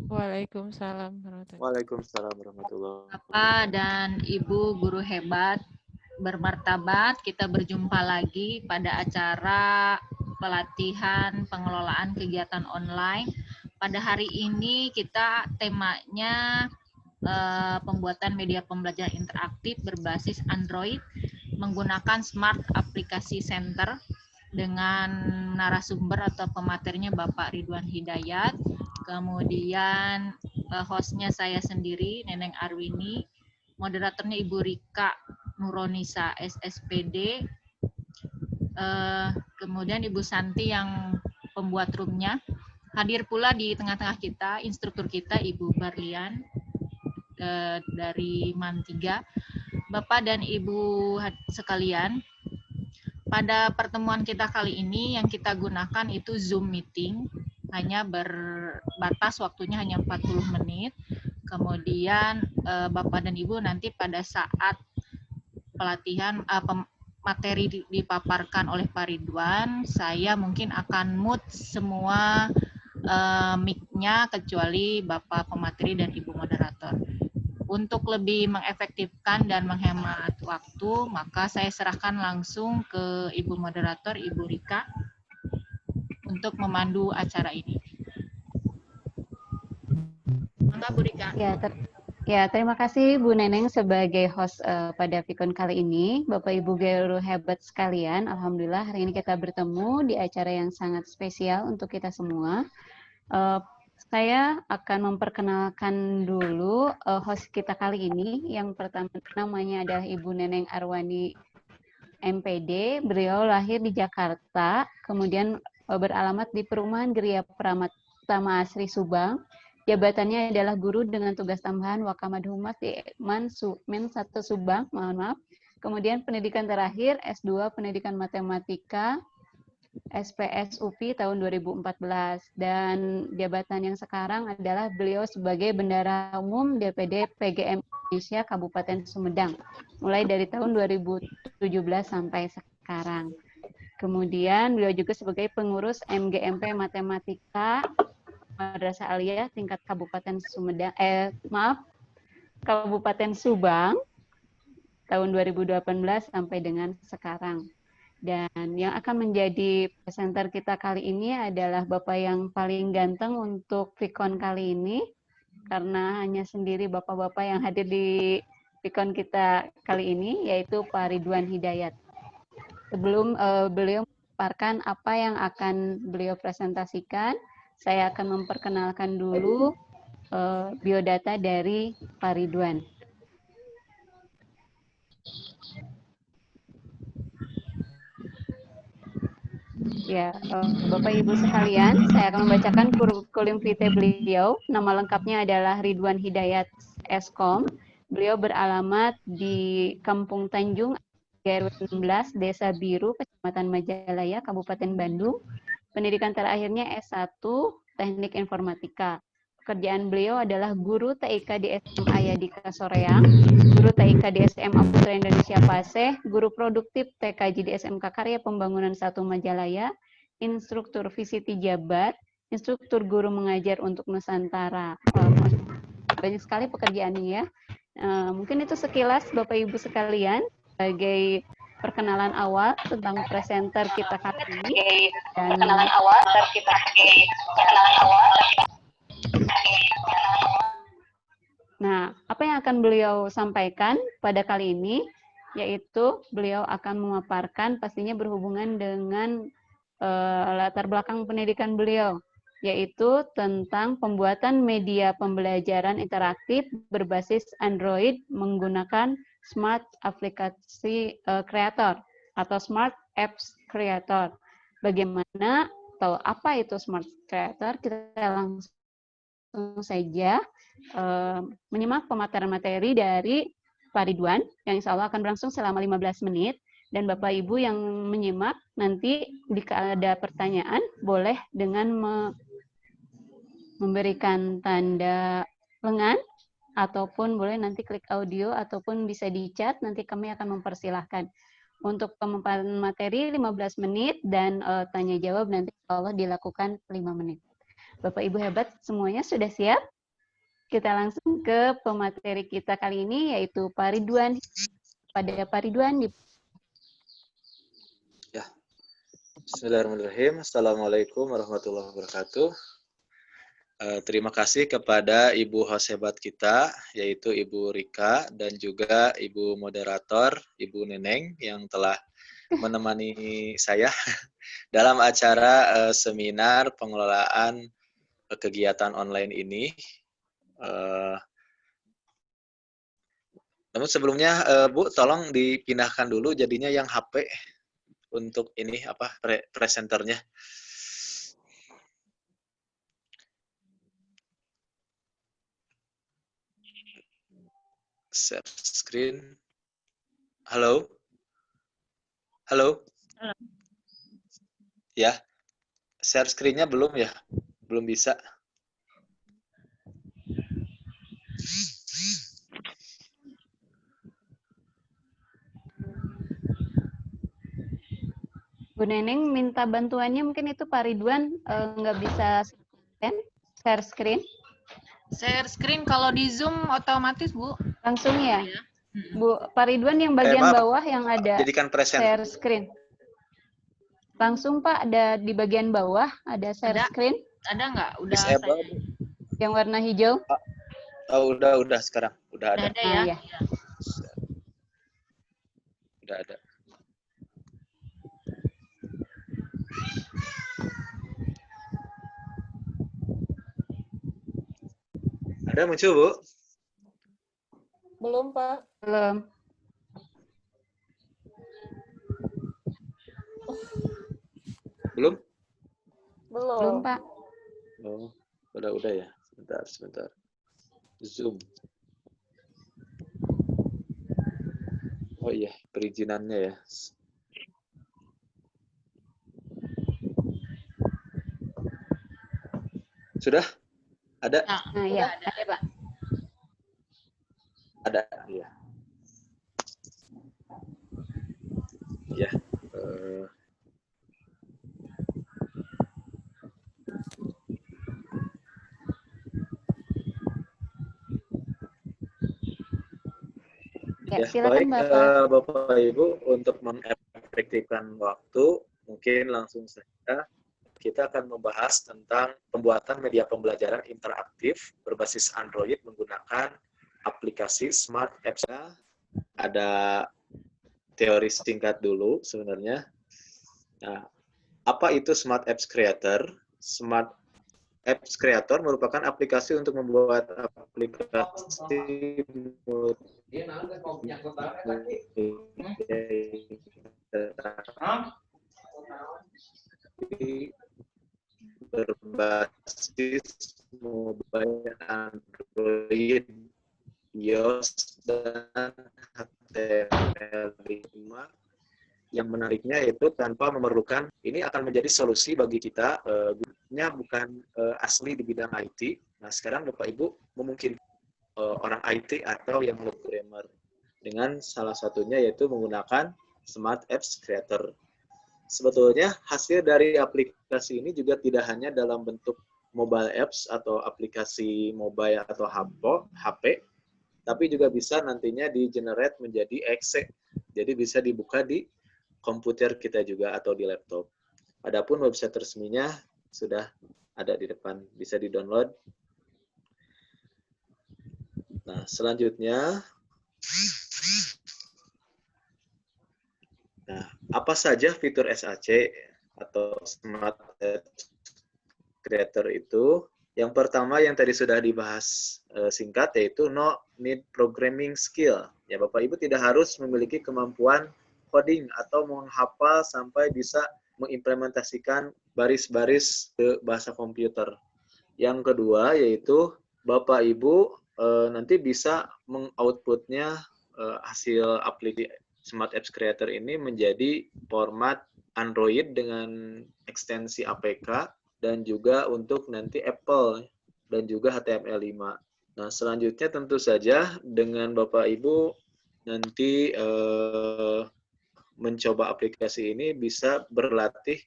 Waalaikumsalam warahmatullahi Waalaikumsalam warahmatullahi Bapak wabarakatuh. dan Ibu guru hebat, bermartabat, kita berjumpa lagi pada acara pelatihan pengelolaan kegiatan online. Pada hari ini kita temanya pembuatan media pembelajaran interaktif berbasis Android menggunakan Smart Aplikasi Center dengan narasumber atau pematerinya Bapak Ridwan Hidayat, kemudian hostnya saya sendiri, Neneng Arwini, moderatornya Ibu Rika Nuronisa, SSPD, kemudian Ibu Santi yang pembuat roomnya. Hadir pula di tengah-tengah kita, instruktur kita Ibu Barlian dari MAN 3. Bapak dan Ibu sekalian, pada pertemuan kita kali ini yang kita gunakan itu Zoom meeting, hanya berbatas waktunya hanya 40 menit. Kemudian Bapak dan Ibu nanti pada saat pelatihan materi dipaparkan oleh Pak Ridwan, saya mungkin akan mute semua mic-nya kecuali Bapak pemateri dan Ibu moderator. Untuk lebih mengefektifkan dan menghemat waktu, maka saya serahkan langsung ke Ibu moderator, Ibu Rika, untuk memandu acara ini. Mangga Bu Rika. Ya, terima kasih Bu Neneng sebagai host pada Vicon kali ini. Bapak Ibu guru hebat sekalian, alhamdulillah hari ini kita bertemu di acara yang sangat spesial untuk kita semua. Saya akan memperkenalkan dulu host kita kali ini. Yang pertama namanya adalah Ibu Neneng Arwani MPD. Beliau lahir di Jakarta, kemudian beralamat di Perumahan Geria Pratama Asri Subang. Jabatannya adalah guru dengan tugas tambahan Wakamed Humas di Men 1 Subang, mohon maaf. Kemudian pendidikan terakhir S2 Pendidikan Matematika SPS UPI tahun 2014, dan jabatan yang sekarang adalah beliau sebagai Bendahara Umum DPD PGM Indonesia Kabupaten Sumedang mulai dari tahun 2017 sampai sekarang. Kemudian beliau juga sebagai pengurus MGMP Matematika Madrasah Aliyah tingkat Kabupaten Kabupaten Subang tahun 2018 sampai dengan sekarang. Dan yang akan menjadi presenter kita kali ini adalah Bapak yang paling ganteng untuk Vicon kali ini, karena hanya sendiri Bapak-Bapak yang hadir di Vicon kita kali ini, yaitu Pak Ridwan Hidayat. Sebelum beliau memaparkan apa yang akan beliau presentasikan, saya akan memperkenalkan dulu biodata dari Pak Ridwan. Ya, Bapak Ibu sekalian, saya akan membacakan kurikulum vitae beliau. Nama lengkapnya adalah Ridwan Hidayat Eskom. Beliau beralamat di Kampung Tanjung, RW 16, Desa Biru, Kecamatan Majalaya, Kabupaten Bandung. Pendidikan terakhirnya S1, Teknik Informatika. Pekerjaan beliau adalah guru TIK di SMA Yadika Soreang, guru TIK di SMA Putra Indonesia Paseh, guru produktif TKJ di SMK Karya Pembangunan 1 Majalaya, instruktur VCT Jabar, instruktur guru mengajar untuk Nusantara. Banyak sekali pekerjaannya ya. Mungkin itu sekilas Bapak Ibu sekalian sebagai perkenalan awal tentang presenter kita kali ini. Nah, apa yang akan beliau sampaikan pada kali ini, yaitu beliau akan memaparkan pastinya berhubungan dengan latar belakang pendidikan beliau, yaitu tentang pembuatan media pembelajaran interaktif berbasis Android menggunakan Smart Aplikasi Creator atau Smart Apps Creator. Bagaimana atau apa itu Smart Creator? Kita langsung saja menyimak pemaparan materi dari Pak Ridwan yang insya Allah akan berlangsung selama 15 menit. Dan Bapak Ibu yang menyimak nanti jika ada pertanyaan boleh dengan memberikan tanda lengan ataupun boleh nanti klik audio ataupun bisa di chat, nanti kami akan mempersilahkan. Untuk pemaparan materi 15 menit dan tanya jawab nanti insya Allah dilakukan 5 menit. Bapak Ibu hebat semuanya sudah siap? kita langsung ke pemateri kita kali ini, yaitu Pak Ridwan. Pada Pak Ridwan, Ya, Bismillahirrahmanirrahim. Assalamualaikum warahmatullahi wabarakatuh. Terima kasih kepada Ibu host hebat kita, yaitu Ibu Rika, dan juga Ibu moderator, Ibu Neneng, yang telah menemani saya dalam acara seminar pengelolaan kegiatan online ini. Namun sebelumnya, Bu, tolong dipindahkan dulu jadinya yang HP untuk ini presenternya. Share screen. Halo? Halo? Halo. Ya, share screen-nya belum ya? Belum bisa. Bu Neneng minta bantuannya, mungkin itu Pak Ridwan nggak bisa share screen. Share screen kalau di Zoom otomatis, Bu. Langsung ya? Ya. Bu, Pak Ridwan yang bagian Maaf, bawah yang ada jadikan present. share screen. Langsung Pak, ada di bagian bawah ada share screen. Ada nggak? Udah Disable. saya. Yang warna hijau. Oh, udah sekarang. Udah ada. Udah ada ya? Ya. Udah ada. Ada muncul, Bu? Belum, Pak. Belum. Belum? Belum, Pak. Oh, udah ya. Sebentar. Zoom. Oh iya, perizinannya ya. Sudah? Ada? Nah, ya, ada, Pak. Ada, ya. Ya. Ya, Ya, silakan baik, Bapak. Bapak Ibu, untuk mengefektifkan waktu, mungkin langsung saja kita akan membahas tentang pembuatan media pembelajaran interaktif berbasis Android menggunakan aplikasi Smart Apps. Ada teori singkat dulu sebenarnya. Nah, apa itu Smart Apps Creator? Smart Apps Creator merupakan aplikasi untuk membuat aplikasi berbasis mobile Android, iOS, dan HTML5. Yang menariknya itu tanpa memerlukan, ini akan menjadi solusi bagi kita, bukan asli di bidang IT. Nah, sekarang Bapak Ibu memungkinkan orang IT atau yang programmer dengan salah satunya yaitu menggunakan Smart Apps Creator. Sebetulnya hasil dari aplikasi ini juga tidak hanya dalam bentuk mobile apps atau aplikasi mobile atau HP, tapi juga bisa nantinya di-generate menjadi exe. Jadi bisa dibuka di komputer kita juga atau di laptop. Adapun website resminya sudah ada di depan, bisa di-download. Nah, selanjutnya, apa saja fitur SAC atau Smart Apps Creator itu? Yang pertama yang tadi sudah dibahas singkat, yaitu no need programming skill. Ya, Bapak Ibu tidak harus memiliki kemampuan coding atau menghafal sampai bisa mengimplementasikan baris-baris ke bahasa komputer. Yang kedua yaitu Bapak Ibu nanti bisa mengoutputnya hasil aplikasi Smart Apps Creator ini menjadi format Android dengan ekstensi APK dan juga untuk nanti Apple dan juga HTML5. Nah, selanjutnya tentu saja dengan Bapak Ibu nanti mencoba aplikasi ini bisa berlatih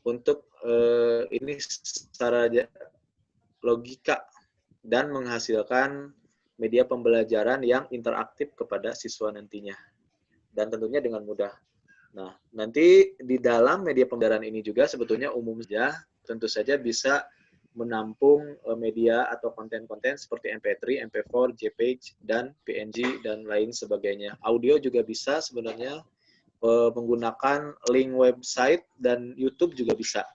untuk ini secara logika. dan menghasilkan media pembelajaran yang interaktif kepada siswa nantinya. Dan tentunya dengan mudah. Nah, nanti di dalam media pembelajaran ini juga sebetulnya umum saja, tentu saja bisa menampung media atau konten-konten seperti MP3, MP4, JPEG, dan PNG, dan lain sebagainya. Audio juga bisa sebenarnya menggunakan link website dan YouTube juga bisa.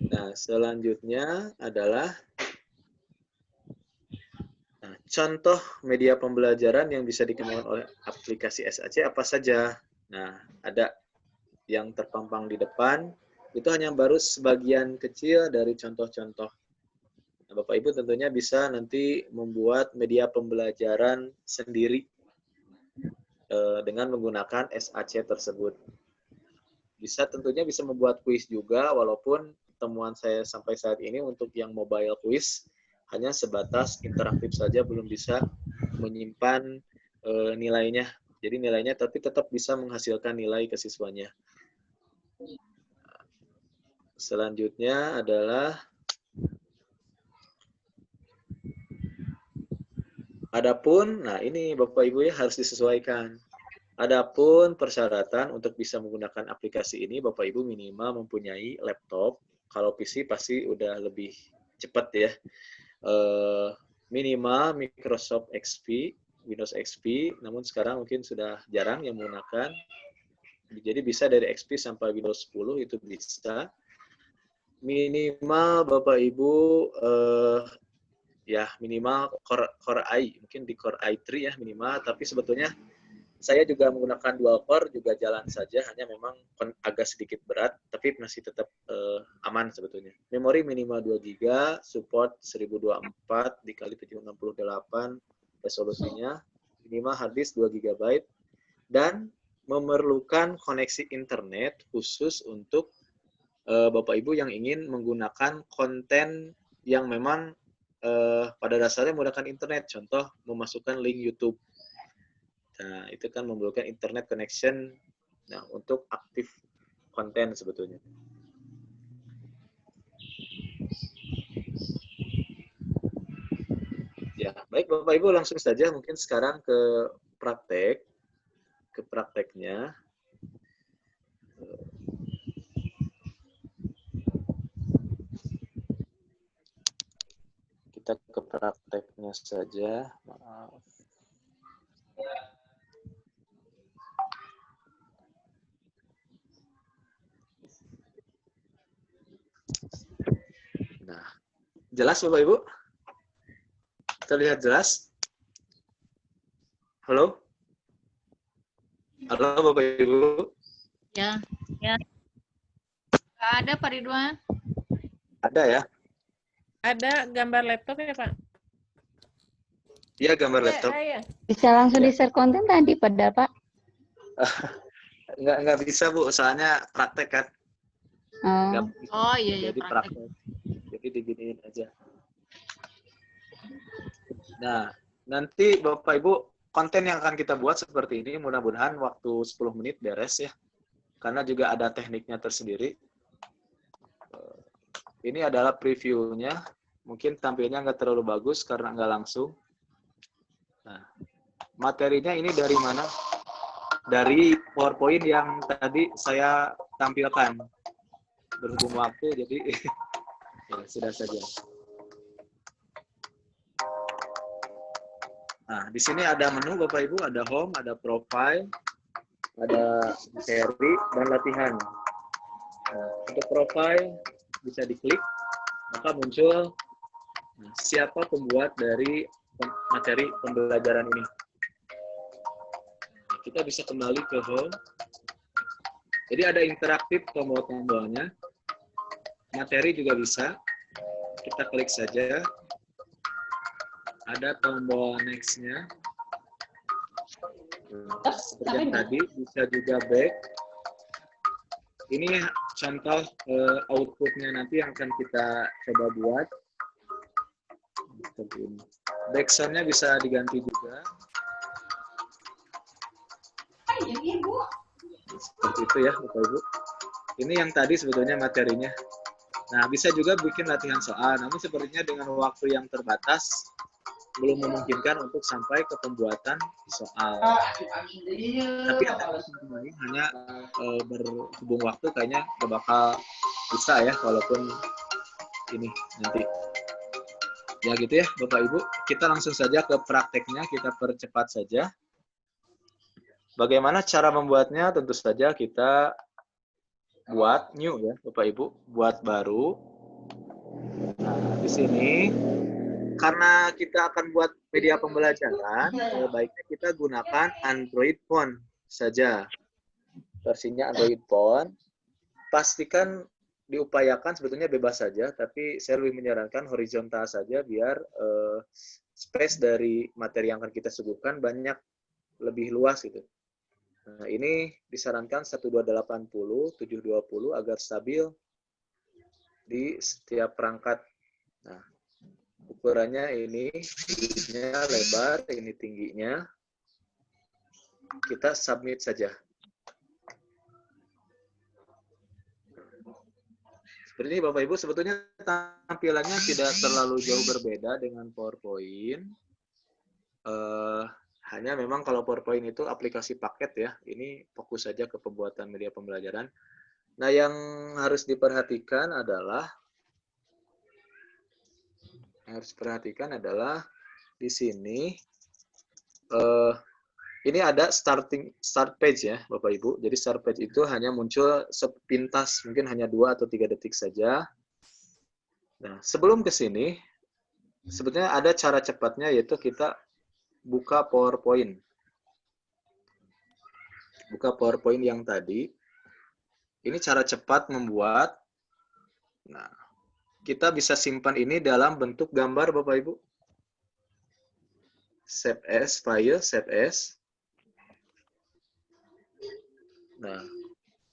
Nah, selanjutnya adalah contoh media pembelajaran yang bisa dikembangkan oleh aplikasi SAC apa saja. Nah, ada yang terpampang di depan, itu hanya baru sebagian kecil dari contoh-contoh. Nah, Bapak Ibu tentunya bisa nanti membuat media pembelajaran sendiri dengan menggunakan SAC tersebut. Tentunya bisa membuat kuis juga, walaupun temuan saya sampai saat ini untuk yang mobile quiz hanya sebatas interaktif saja, belum bisa menyimpan nilainya. Jadi nilainya tapi tetap bisa menghasilkan nilai ke siswanya. Selanjutnya adalah nah ini Bapak Ibu ya harus disesuaikan. Adapun persyaratan untuk bisa menggunakan aplikasi ini, Bapak Ibu minimal mempunyai laptop. Kalau PC pasti udah lebih cepat ya. Minimal Microsoft XP, Windows XP, namun sekarang mungkin sudah jarang yang menggunakan. Jadi bisa dari XP sampai Windows 10 itu bisa. Minimal Bapak Ibu ya minimal Core i, mungkin di Core i3 ya minimal, tapi sebetulnya saya juga menggunakan dual core juga jalan saja, hanya memang agak sedikit berat, tapi masih tetap aman sebetulnya. Memori minimal 2 GB, support 1024 dikali 768 resolusinya, minimal hard disk 2 GB, dan memerlukan koneksi internet khusus untuk Bapak Ibu yang ingin menggunakan konten yang memang pada dasarnya menggunakan internet, contoh memasukkan link YouTube. Nah, itu kan memerlukan internet connection untuk aktif konten sebetulnya. Ya, baik Bapak Ibu langsung saja mungkin sekarang ke prakteknya. Kita ke prakteknya saja, maaf. Nah, jelas Bapak Ibu? Terlihat jelas? Halo? Halo Bapak Ibu? Ya. Ada Pak Ridwan? Ada ya? Ada gambar laptop ya Pak? Iya, gambar laptop. Bisa langsung di-share konten tadi pada Pak? Nggak bisa Bu, soalnya praktek kan. Oh iya, jadi praktek. Jadi diginiin aja. Nah, nanti Bapak Ibu, konten yang akan kita buat seperti ini, mudah-mudahan waktu 10 menit beres ya. Karena juga ada tekniknya tersendiri. Ini adalah previewnya. Mungkin tampilnya nggak terlalu bagus karena nggak langsung. Nah, materinya ini dari mana? Dari PowerPoint yang tadi saya tampilkan. Berhubung waktu, jadi ya, sudah saja. Nah, di sini ada menu Bapak Ibu, ada home, ada profile, ada materi, dan latihan. Nah, untuk profile bisa diklik, maka muncul siapa pembuat dari materi pembelajaran ini. Kita bisa kembali ke home. Jadi ada interaktif tombol-tombolnya. Materi juga bisa. Kita klik saja. Ada tombol next-nya. Seperti yang tadi, bisa juga back. Ini contoh output-nya nanti yang akan kita coba buat. Seperti ini. Backsound-nya bisa diganti juga. Seperti itu ya Bapak Ibu. Ini yang tadi sebetulnya materinya. Nah, bisa juga bikin latihan soal, namun sepertinya dengan waktu yang terbatas, belum memungkinkan untuk sampai ke pembuatan soal. Tapi hanya berhubung waktu kayaknya gak bakal bisa ya, walaupun ini nanti. Ya gitu ya, Bapak Ibu. Kita langsung saja ke prakteknya, kita percepat saja. Bagaimana cara membuatnya? Tentu saja kita buat new ya, Bapak Ibu, buat baru. Nah, di sini karena kita akan buat media pembelajaran, baiknya kita gunakan Android Phone saja. Versinya Android Phone. Pastikan diupayakan sebetulnya bebas saja, tapi saya lebih menyarankan horizontal saja biar space dari materi yang akan kita suguhkan banyak lebih luas gitu. Nah, ini disarankan 1280, 720 agar stabil di setiap perangkat. Nah, ukurannya ini lebar, ini tingginya. Kita submit saja. Seperti ini Bapak Ibu, sebetulnya tampilannya tidak terlalu jauh berbeda dengan PowerPoint. Hanya memang kalau PowerPoint itu aplikasi paket ya, ini fokus saja ke pembuatan media pembelajaran. Nah, yang harus diperhatikan adalah di sini ini ada start page ya Bapak Ibu. Jadi start page itu hanya muncul sepintas, mungkin hanya 2 atau 3 detik saja. Nah, sebelum ke sini sebetulnya ada cara cepatnya, yaitu kita buka PowerPoint. Buka PowerPoint yang tadi. Ini cara cepat membuat. Nah, kita bisa simpan ini dalam bentuk gambar Bapak Ibu. Save as, file, save as. Nah,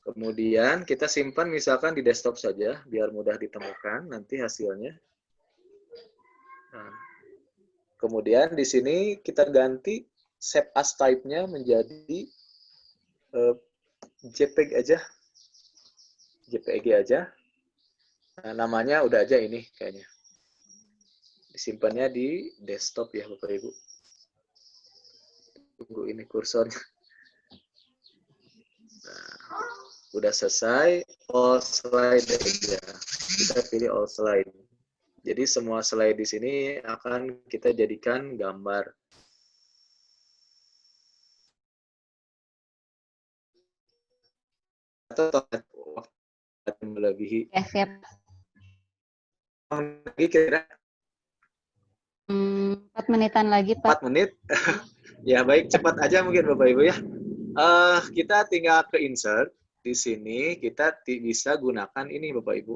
kemudian kita simpan misalkan di desktop saja, biar mudah ditemukan nanti hasilnya. Nah, kemudian di sini kita ganti save as type-nya menjadi JPEG aja. JPEG aja. Nah, namanya udah aja ini kayaknya. Disimpannya di desktop ya Bapak Ibu. Tunggu ini kursornya. Nah, udah selesai, all slide aja. Kita pilih all slide. Jadi semua slide di sini akan kita jadikan gambar. Atau waktu melebihi. Ya, siap. Lagi kira 4 menitan lagi, Pak. 4 menit. Ya baik, cepat aja mungkin Bapak Ibu ya. Kita tinggal ke insert. Di sini kita bisa gunakan ini Bapak Ibu.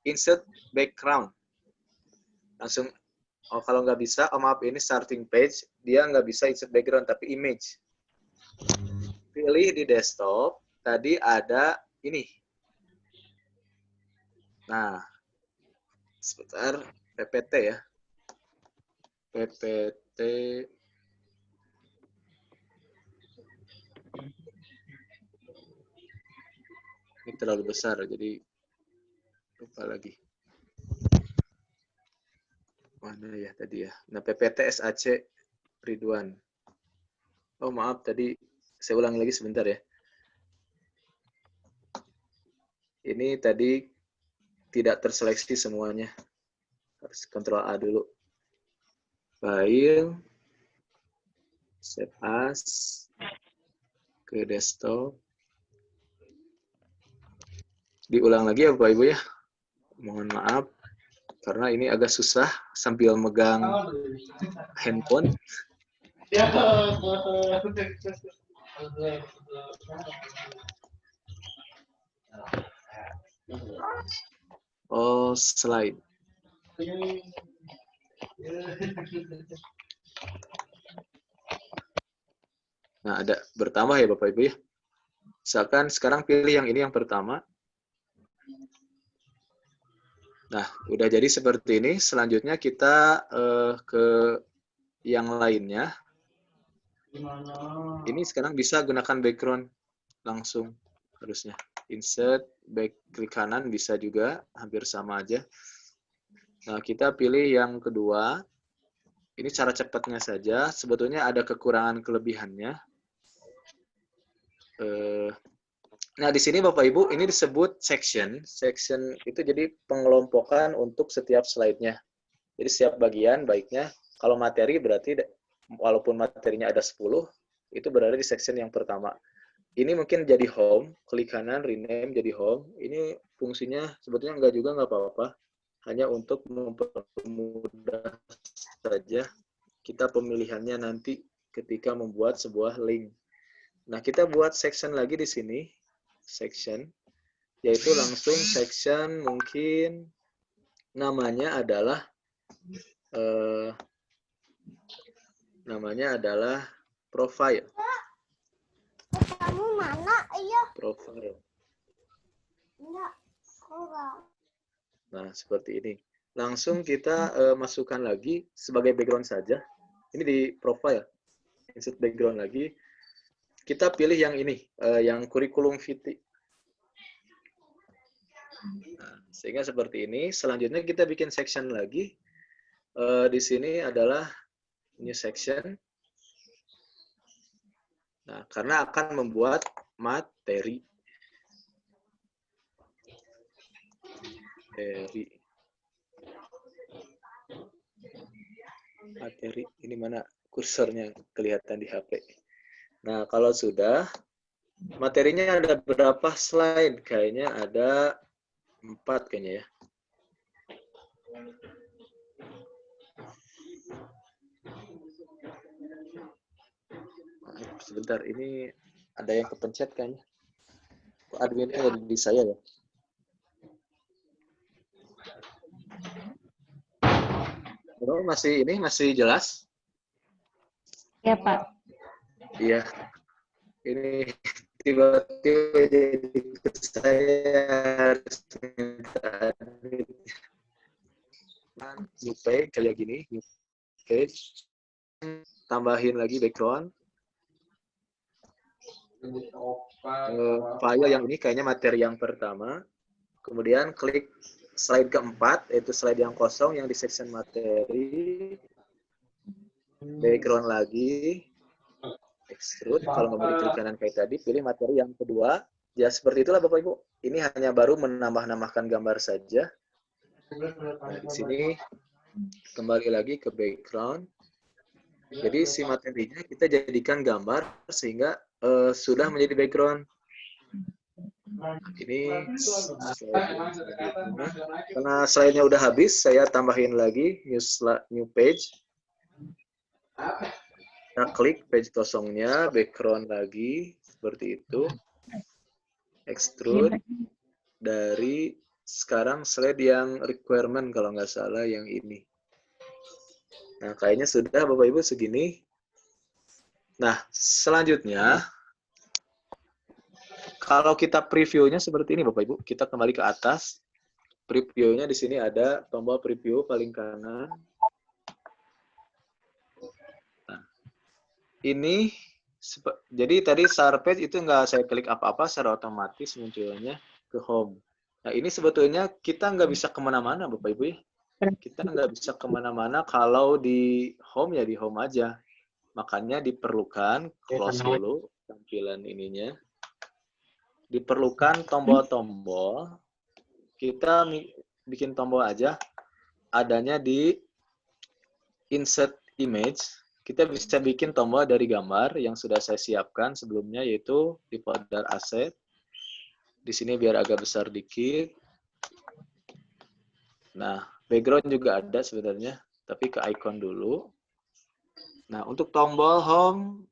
Insert background. Langsung, kalau nggak bisa, maaf ini starting page, dia nggak bisa insert background, tapi image. Pilih di desktop, tadi ada ini. Nah, sebentar, PPT ya. PPT. Ini terlalu besar, jadi lupa lagi. Mana ya tadi ya? Nah, PPT SAC Ridwan. Oh, maaf, tadi saya ulangi lagi sebentar ya. Ini tadi tidak terseleksi semuanya. Harus Ctrl A dulu. File. Save as. Ke desktop. Diulang lagi ya Bapak Ibu ya. Mohon maaf. Karena ini agak susah sambil megang handphone. Oh, slide. Nah, ada bertambah ya Bapak Ibu ya. Misalkan sekarang pilih yang ini yang pertama. Nah, udah jadi seperti ini. Selanjutnya kita ke yang lainnya. Ini sekarang bisa gunakan background langsung harusnya. insert, back klik kanan bisa juga, hampir sama aja. Nah, kita pilih yang kedua. Ini cara cepatnya saja. Sebetulnya ada kekurangan kelebihannya. Nah, di sini Bapak Ibu, ini disebut section. Section itu jadi pengelompokan untuk setiap slide-nya. Jadi setiap bagian, baiknya kalau materi berarti walaupun materinya ada 10, itu berada di section yang pertama. Ini mungkin jadi home, klik kanan, rename jadi home. Ini fungsinya sebetulnya enggak juga, nggak apa-apa. Hanya untuk mempermudah saja kita pemilihannya nanti ketika membuat sebuah link. Nah, kita buat section lagi di sini. Section, yaitu langsung section mungkin namanya adalah profile. Kamu mana? Iya. Profile. Enggak. Nah, seperti ini. Langsung kita masukkan lagi sebagai background saja. Ini di profile. Insert background lagi. Kita pilih yang ini, yang kurikulum vitae. Nah, sehingga seperti ini. Selanjutnya kita bikin section lagi. Di sini adalah new section. Nah, karena akan membuat materi. Materi, ini mana kursornya kelihatan di HP. Nah, kalau sudah, materinya ada berapa slide? Kayaknya ada 4 kayaknya ya. Sebentar, ini ada yang kepencet kayaknya. Adminnya ada di saya ya. Masih jelas? Ya, Pak. Iya. Ini tiba-tiba jadi ke saya harus minta admin. New page kayak gini, new page. Tambahin lagi background. File yang ini kayaknya materi yang pertama. Kemudian klik slide keempat, yaitu slide yang kosong yang di section materi. Background lagi. Extrude. Kalau nggak mau diklik kanan kayak tadi, pilih materi yang kedua. Ya, seperti itulah Bapak Ibu. Ini hanya baru menambah-nambahkan gambar saja. Nah, di sini kembali lagi ke background. Jadi si materinya kita jadikan gambar sehingga sudah menjadi background. Nah, ini karena slide-nya udah habis, saya tambahin lagi new page. Kita klik page kosongnya, background lagi seperti itu. Extrude dari sekarang slide yang requirement kalau nggak salah yang ini. Nah, kayaknya sudah Bapak Ibu segini. Nah, selanjutnya kalau kita previewnya seperti ini Bapak Ibu, kita kembali ke atas. Previewnya di sini ada tombol preview paling kanan. Nah, ini jadi tadi start page itu nggak saya klik apa-apa, secara otomatis munculnya ke home. Nah, ini sebetulnya kita nggak bisa kemana-mana Bapak Ibu ya. Kita nggak bisa kemana-mana kalau di home ya di home aja. Makanya diperlukan, close dulu tampilan ininya. Diperlukan tombol-tombol. Kita bikin tombol aja. Adanya di insert image. Kita bisa bikin tombol dari gambar yang sudah saya siapkan sebelumnya, yaitu di folder asset. Di sini biar agak besar dikit. Nah, background juga ada sebenarnya, tapi ke icon dulu. Nah, untuk tombol home,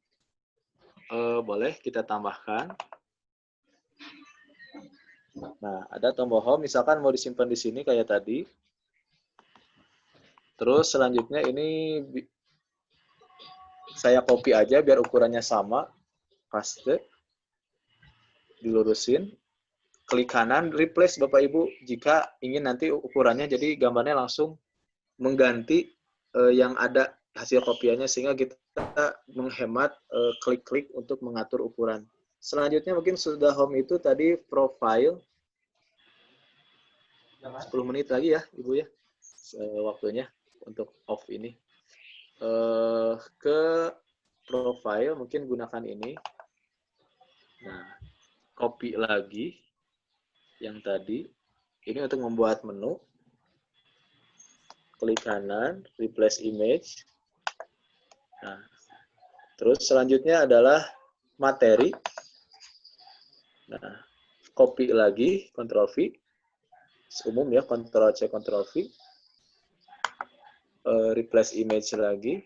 boleh kita tambahkan. Nah, ada tombol home, misalkan mau disimpan di sini kayak tadi. Terus selanjutnya ini saya copy aja biar ukurannya sama. Paste. Dilurusin. Klik kanan, replace Bapak Ibu jika ingin nanti ukurannya jadi gambarnya langsung mengganti yang ada hasil kopiannya sehingga kita menghemat klik-klik untuk mengatur ukuran. Selanjutnya mungkin sudah home itu tadi profile. 10 menit lagi ya, Ibu ya. Waktunya untuk off ini. Ke profile mungkin gunakan ini. Nah, copy lagi yang tadi. Ini untuk membuat menu. Klik kanan, replace image. Nah, terus selanjutnya adalah materi. Nah, copy lagi, Ctrl V. Umum ya, Ctrl C, Ctrl V. Replace image lagi.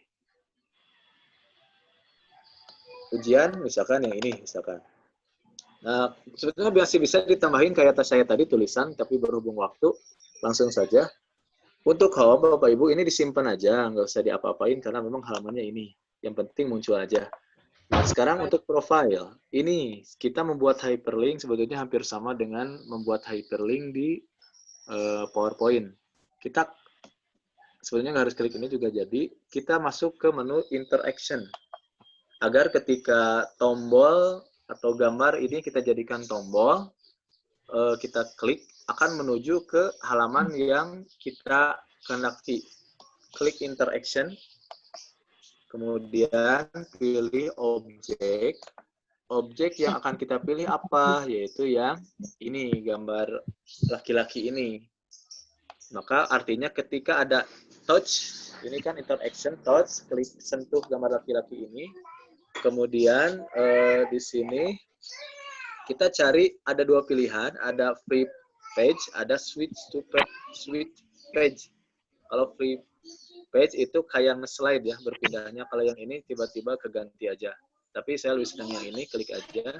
Ujian, misalkan yang ini, misalkan. Nah, sebetulnya masih bisa ditambahin kayak saya tadi tulisan, tapi berhubung waktu, langsung saja. Untuk home, Bapak Ibu, ini disimpan aja, nggak usah diapa-apain karena memang halamannya ini. Yang penting muncul aja. Nah, sekarang untuk profile, ini kita membuat hyperlink sebetulnya hampir sama dengan membuat hyperlink di PowerPoint. Kita sebetulnya nggak harus klik ini juga jadi. Kita masuk ke menu interaction. Agar ketika tombol atau gambar ini kita jadikan tombol, kita klik, akan menuju ke halaman yang kita kehendaki. Klik interaction, kemudian pilih objek. Objek yang akan kita pilih apa? Yaitu yang ini, gambar laki-laki ini. Maka artinya ketika ada touch, ini kan interaction, touch, klik sentuh gambar laki-laki ini. Kemudian di sini kita cari ada dua pilihan, ada free page, ada switch to page. Kalau free page itu kayak nge-slide ya, berpindahnya. Kalau yang ini tiba-tiba keganti aja. Tapi saya lebih senang yang ini, klik aja.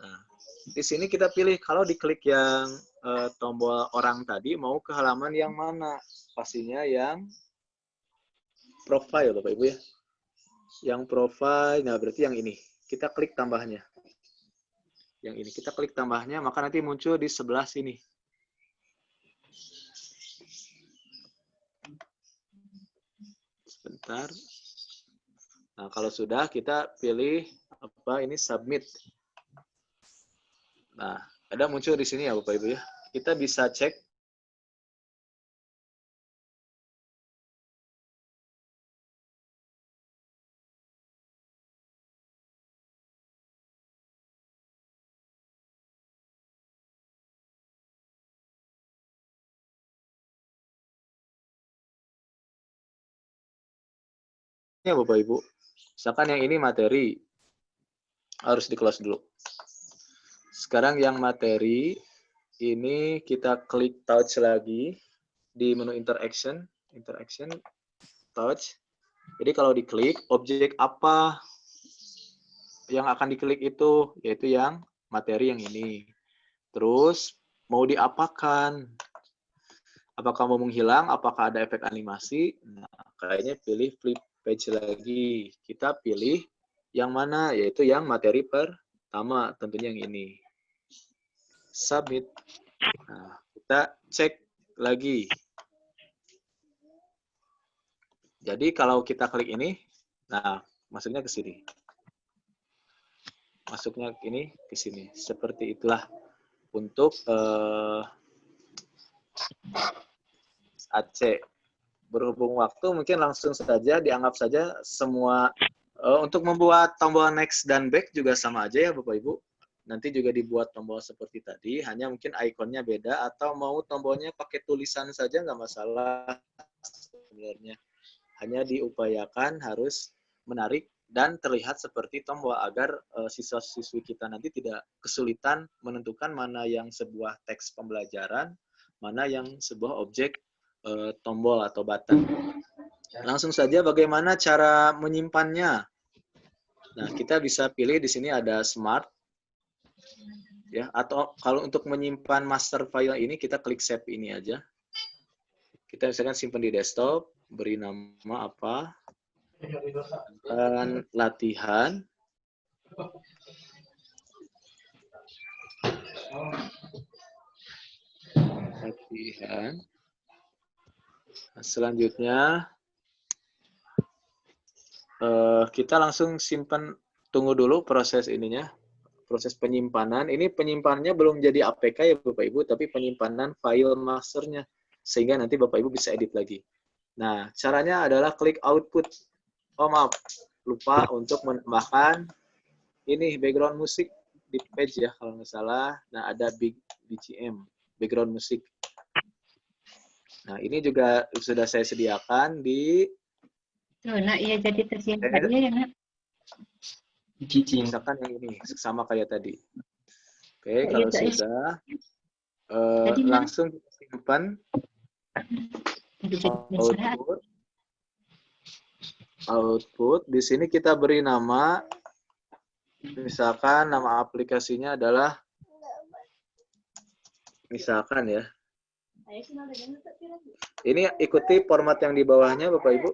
Nah, di sini kita pilih, kalau diklik yang tombol orang tadi, mau ke halaman yang mana? Pastinya yang profile, Bapak Ibu ya. Yang profile, nah berarti yang ini. Kita klik tambahnya. Yang ini, kita klik tambahnya, maka nanti muncul di sebelah sini. Sebentar. Nah, kalau sudah, kita pilih apa ini, submit. Nah, ada muncul di sini ya Bapak Ibu ya. Kita bisa cek. Ya Bapak Ibu, misalkan yang ini materi, harus di close dulu. Sekarang yang materi, ini kita klik touch lagi di menu interaction, touch. Jadi kalau diklik, objek apa yang akan diklik itu, yaitu yang materi yang ini. Terus mau diapakan? Apakah mau menghilang? Apakah ada efek animasi? Nah, kayaknya pilih flip page lagi. Kita pilih yang mana? Yaitu yang materi pertama, tentunya yang ini. Submit. Nah, kita cek lagi. Jadi kalau kita klik ini, nah masuknya ke sini. Masuknya ini ke sini. Seperti itulah untuk AC. Berhubung waktu, mungkin langsung saja dianggap saja semua untuk membuat tombol next dan back juga sama aja ya Bapak Ibu. Nanti juga dibuat tombol seperti tadi, hanya mungkin ikonnya beda, atau mau tombolnya pakai tulisan saja nggak masalah sebenarnya. Hanya diupayakan harus menarik dan terlihat seperti tombol agar siswa-siswi kita nanti tidak kesulitan menentukan mana yang sebuah teks pembelajaran, mana yang sebuah objek tombol atau button. Langsung saja bagaimana cara menyimpannya. Nah, kita bisa pilih di sini ada smart. Ya, atau kalau untuk menyimpan master file ini kita klik save ini aja. Kita misalkan simpan di desktop, beri nama apa? Dan latihan. Latihan. Selanjutnya kita langsung simpan tunggu dulu proses ininya, proses penyimpanan. Ini penyimpanannya belum jadi APK ya Bapak Ibu, tapi penyimpanan file masternya, sehingga nanti Bapak Ibu bisa edit lagi. Nah, caranya adalah klik output. Oh maaf, lupa untuk menambahkan ini background musik di page ya kalau nggak salah. Nah, ada BGM, background musik. Nah, ini juga sudah saya sediakan di Tuh, nak, iya jadi tersimpan ya, nak. misalkan yang ini, sama kayak tadi. Oke, kalau Iya, sudah, Tadi mana? langsung kita simpan output. Output, di sini kita beri nama, misalkan nama aplikasinya adalah, misalkan ya, ini ikuti format yang di bawahnya Bapak Ibu,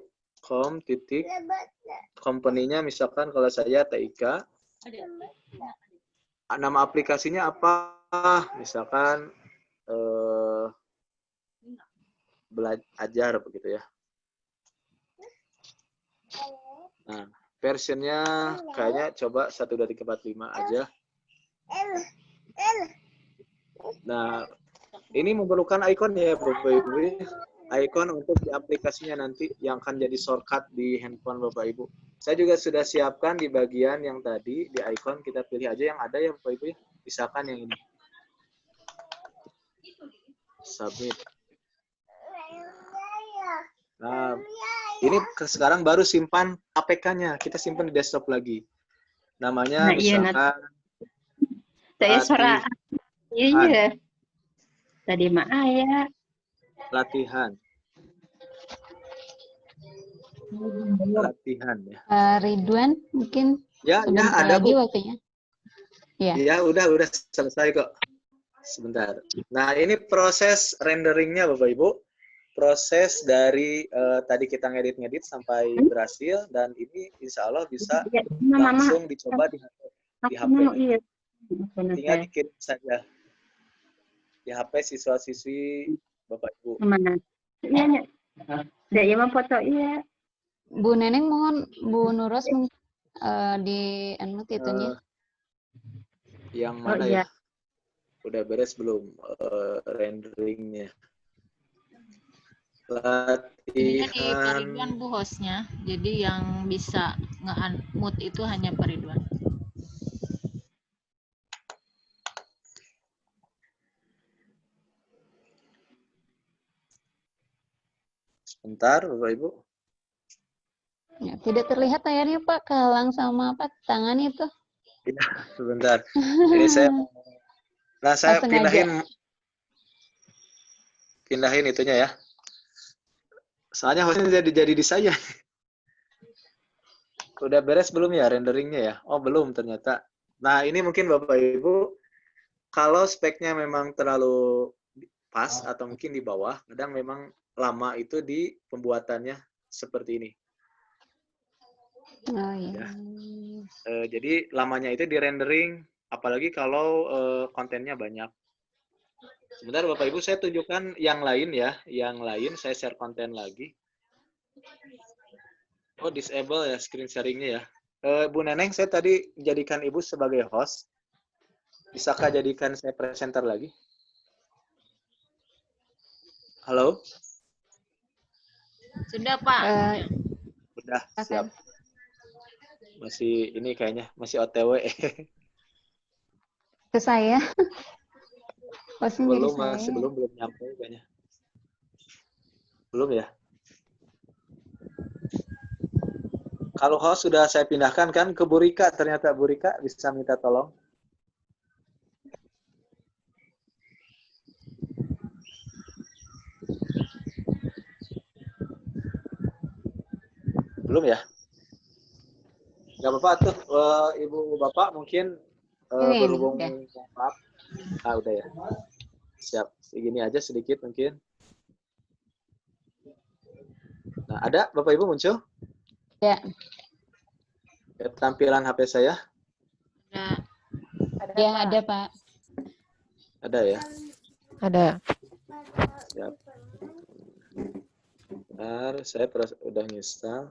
company-nya misalkan kalau saya TIK, nama aplikasinya apa, misalkan belajar begitu ya. Nah, versionnya kayaknya coba 1, 2, 3, 4, 5 aja. Nah, ini memerlukan icon ya Bapak Ibu. Icon untuk di aplikasinya nanti yang akan jadi shortcut di handphone Bapak Ibu. Saya juga sudah siapkan di bagian yang tadi, di icon kita pilih aja yang ada ya Bapak Ibu. Misalkan yang ini. Submit. Nah, ini sekarang baru simpan APK-nya. Kita simpan di desktop lagi. Namanya Nah, iya, misalkan saya suara. Iya. Tadi mah ayah. latihan ya. Ridwan mungkin Ya, sebentar ada lagi Bu. waktunya. Ya. Ya, udah selesai kok. Sebentar. Nah, ini proses renderingnya Bapak Ibu. Proses dari tadi kita ngedit sampai berhasil dan ini insya Allah bisa langsung dicoba di HP. Iya. Tinggal dikirim saja di HP siswa-siswi Bapak Ibu. Mana? Iya, Nggak ya foto iya. Bu Neneng mohon Bu Nuros di unmute itunya. Yang mana ya? Udah beres belum renderingnya? Ini di Latihan. Pak Ridwan Bu hostnya, jadi yang bisa nge-unmute itu hanya Pak Ridwan. Sebentar Bapak Ibu. Ya, tidak terlihat layarnya Pak, kehalang sama apa tangan itu. Ya, sebentar. Ini saya pindahin itunya ya. Soalnya hostnya jadi di saya. Udah beres belum ya renderingnya ya? Oh belum ternyata. Nah ini mungkin Bapak Ibu, kalau speknya memang terlalu pas atau mungkin di bawah, kadang memang lama itu di pembuatannya seperti ini. Oh iya. Ya. Jadi lamanya itu di rendering, apalagi kalau kontennya banyak. Sebentar Bapak Ibu, saya tunjukkan yang lain ya. Yang lain saya share konten lagi. Oh, disable ya screen sharingnya ya. Bu Neneng, saya tadi jadikan Ibu sebagai host. Bisakah jadikan saya presenter lagi? Halo? Sudah Pak. Udah, siap. Masih ini kayaknya, masih OTW. Ke saya. Belum, masih belum nyampe kayaknya. Belum ya? Kalau host sudah saya pindahkan kan ke Bu Rika, ternyata Bu Rika bisa minta tolong. Belum ya? Gak apa-apa tuh, Ibu Bapak mungkin berhubung maaf. Ah, udah ya. Siap, segini aja sedikit mungkin. Nah, ada Bapak Ibu muncul? Ya. Tampilan HP saya? Ya, ada Pak. Ada ya? Ada. Siap. Bentar, saya udah install.